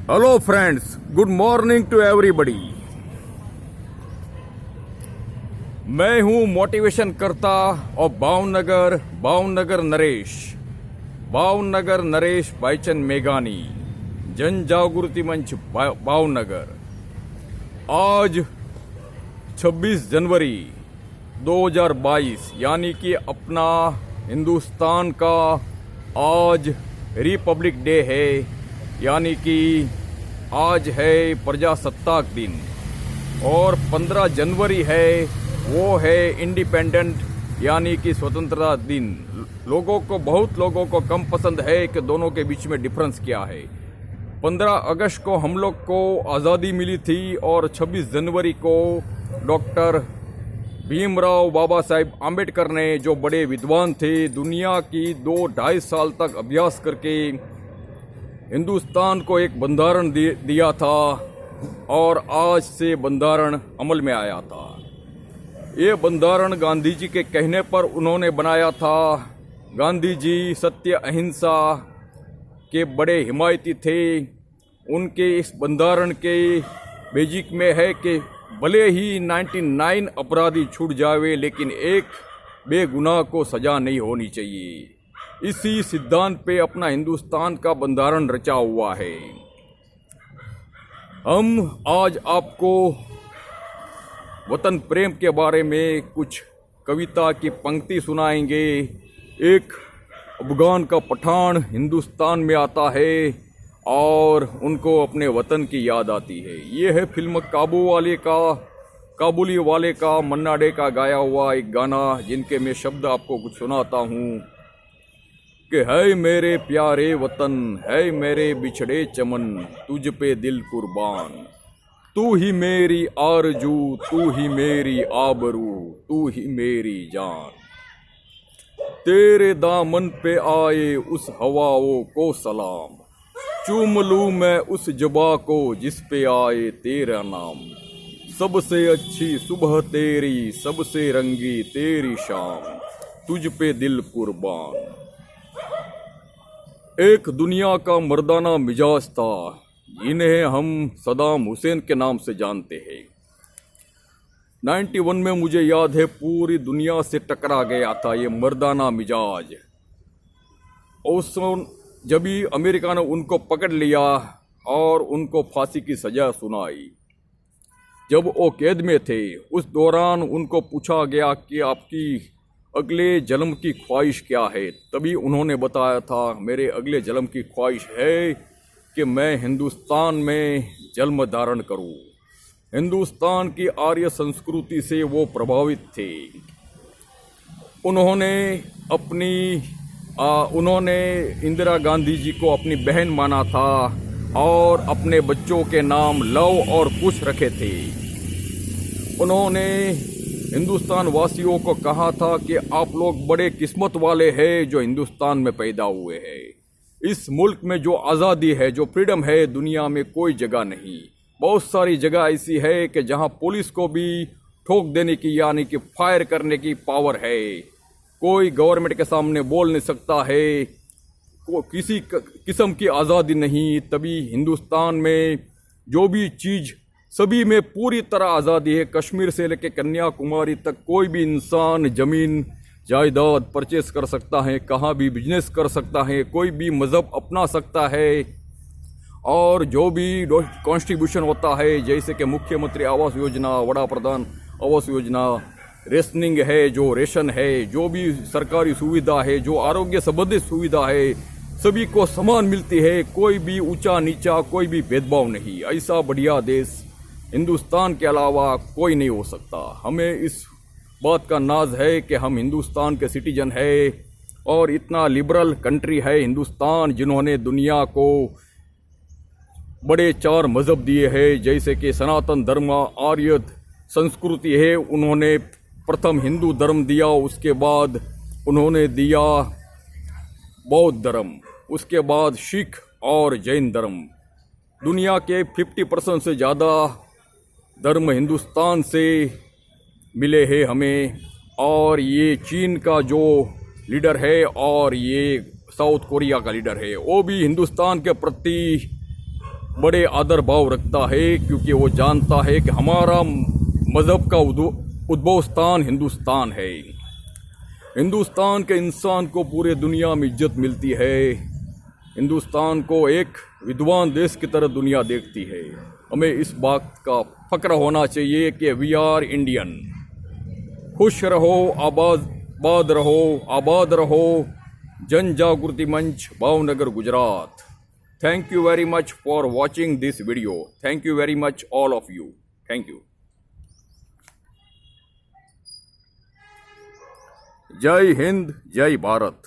Hello friends, good morning to everybody. मैं हूं motivation करता और भावनगर नरेश भाईचंद मेघानी, जन जागृति मंच भावनगर। आज 26 जनवरी 2022 यानी कि अपना हिंदुस्तान का आज रिपब्लिक डे है, यानी कि आज है प्रजासत्ताक दिन। और 15 जनवरी है, वो है इंडिपेंडेंट यानी कि स्वतंत्रता दिन। बहुत लोगों को कम पसंद है कि दोनों के बीच में डिफरेंस क्या है। 15 अगस्त को हम लोग को आज़ादी मिली थी और 26 जनवरी को डॉक्टर भीमराव बाबा साहिब आम्बेडकर ने, जो बड़े विद्वान थे, दुनिया की 2-2.5 साल तक अभ्यास करके हिंदुस्तान को एक बंधारण दिया था और आज से बंधारण अमल में आया था। ये बंधारण गांधी जी के कहने पर उन्होंने बनाया था। गांधी जी सत्य अहिंसा के बड़े हिमायती थे। उनके इस बंधारण के बेजिक में है कि भले ही 99 अपराधी छूट जावे, लेकिन एक बेगुनाह को सजा नहीं होनी चाहिए। इसी सिद्धांत पे अपना हिंदुस्तान का बंधारण रचा हुआ है। हम आज आपको वतन प्रेम के बारे में कुछ कविता की पंक्ति सुनाएंगे। एक अफगान का पठान हिंदुस्तान में आता है और उनको अपने वतन की याद आती है। ये है फिल्म काबुली वाले का मन्ना डे का गाया हुआ एक गाना, जिनके मैं शब्द आपको कुछ सुनाता हूँ कि है मेरे प्यारे वतन, है मेरे बिछड़े चमन, तुझ पे दिल कुर्बान। तू ही मेरी आरजू, तू ही मेरी आबरू, तू ही मेरी जान। तेरे दामन पे आए उस हवाओं को सलाम, चूम लूं मैं उस जबा को जिस पे आए तेरा नाम। सबसे अच्छी सुबह तेरी, सबसे रंगी तेरी शाम, तुझ पे दिल कुर्बान। एक दुनिया का मर्दाना मिजाज था, जिन्हें हम सदाम हुसैन के नाम से जानते हैं। 91 में मुझे याद है पूरी दुनिया से टकरा गया था ये मर्दाना मिजाज। उस जब भी अमेरिका ने उनको पकड़ लिया और उनको फांसी की सजा सुनाई, जब वो कैद में थे, उस दौरान उनको पूछा गया कि आपकी अगले जन्म की ख्वाहिश क्या है। तभी उन्होंने बताया था, मेरे अगले जन्म की ख्वाहिश है कि मैं हिंदुस्तान में जन्म धारण करूं। हिंदुस्तान की आर्य संस्कृति से वो प्रभावित थे। उन्होंने इंदिरा गांधी जी को अपनी बहन माना था और अपने बच्चों के नाम लव और कुश रखे थे। उन्होंने हिंदुस्तान वासियों को कहा था कि आप लोग बड़े किस्मत वाले हैं जो हिंदुस्तान में पैदा हुए हैं। इस मुल्क में जो आज़ादी है, जो फ्रीडम है, दुनिया में कोई जगह नहीं। बहुत सारी जगह ऐसी है कि जहां पुलिस को भी ठोक देने की यानी कि फायर करने की पावर है। कोई गवर्नमेंट के सामने बोल नहीं सकता है, किसी किस्म की आज़ादी नहीं। तभी हिंदुस्तान में जो भी चीज़, सभी में पूरी तरह आज़ादी है। कश्मीर से लेकर कन्याकुमारी तक कोई भी इंसान ज़मीन जायदाद परचेस कर सकता है, कहाँ भी बिजनेस कर सकता है, कोई भी मज़हब अपना सकता है। और जो भी कॉन्स्टिट्यूशन होता है, जैसे कि मुख्यमंत्री आवास योजना, वड़ा प्रधान आवास योजना, रेशनिंग है, जो रेशन है, जो भी सरकारी सुविधा है, जो आरोग्य संबंधित सुविधा है, सभी को समान मिलती है। कोई भी ऊंचा नीचा, कोई भी भेदभाव नहीं। ऐसा बढ़िया देश हिंदुस्तान के अलावा कोई नहीं हो सकता। हमें इस बात का नाज है कि हम हिंदुस्तान के सिटीजन है और इतना लिबरल कंट्री है हिंदुस्तान, जिन्होंने दुनिया को बड़े 4 मज़हब दिए हैं, जैसे कि सनातन धर्म, आर्य संस्कृति है, उन्होंने प्रथम हिंदू धर्म दिया, उसके बाद उन्होंने दिया बौद्ध धर्म, उसके बाद सिख और जैन धर्म। दुनिया के 50% से ज़्यादा धर्म हिंदुस्तान से मिले हैं हमें। और ये चीन का जो लीडर है और ये साउथ कोरिया का लीडर है, वो भी हिंदुस्तान के प्रति बड़े आदर भाव रखता है, क्योंकि वो जानता है कि हमारा मज़हब का उद्भव स्थान हिंदुस्तान है। हिंदुस्तान के इंसान को पूरे दुनिया में इज्जत मिलती है। हिंदुस्तान को एक विद्वान देश की तरह दुनिया देखती है। हमें इस बात का फक्र होना चाहिए कि वी आर इंडियन। खुश रहो, आबाद रहो। जन जागृति मंच, Bhavnagar, Gujarat. Thank you very much for watching this video. Thank you very much all of you. Thank you. जय हिंद, जय भारत।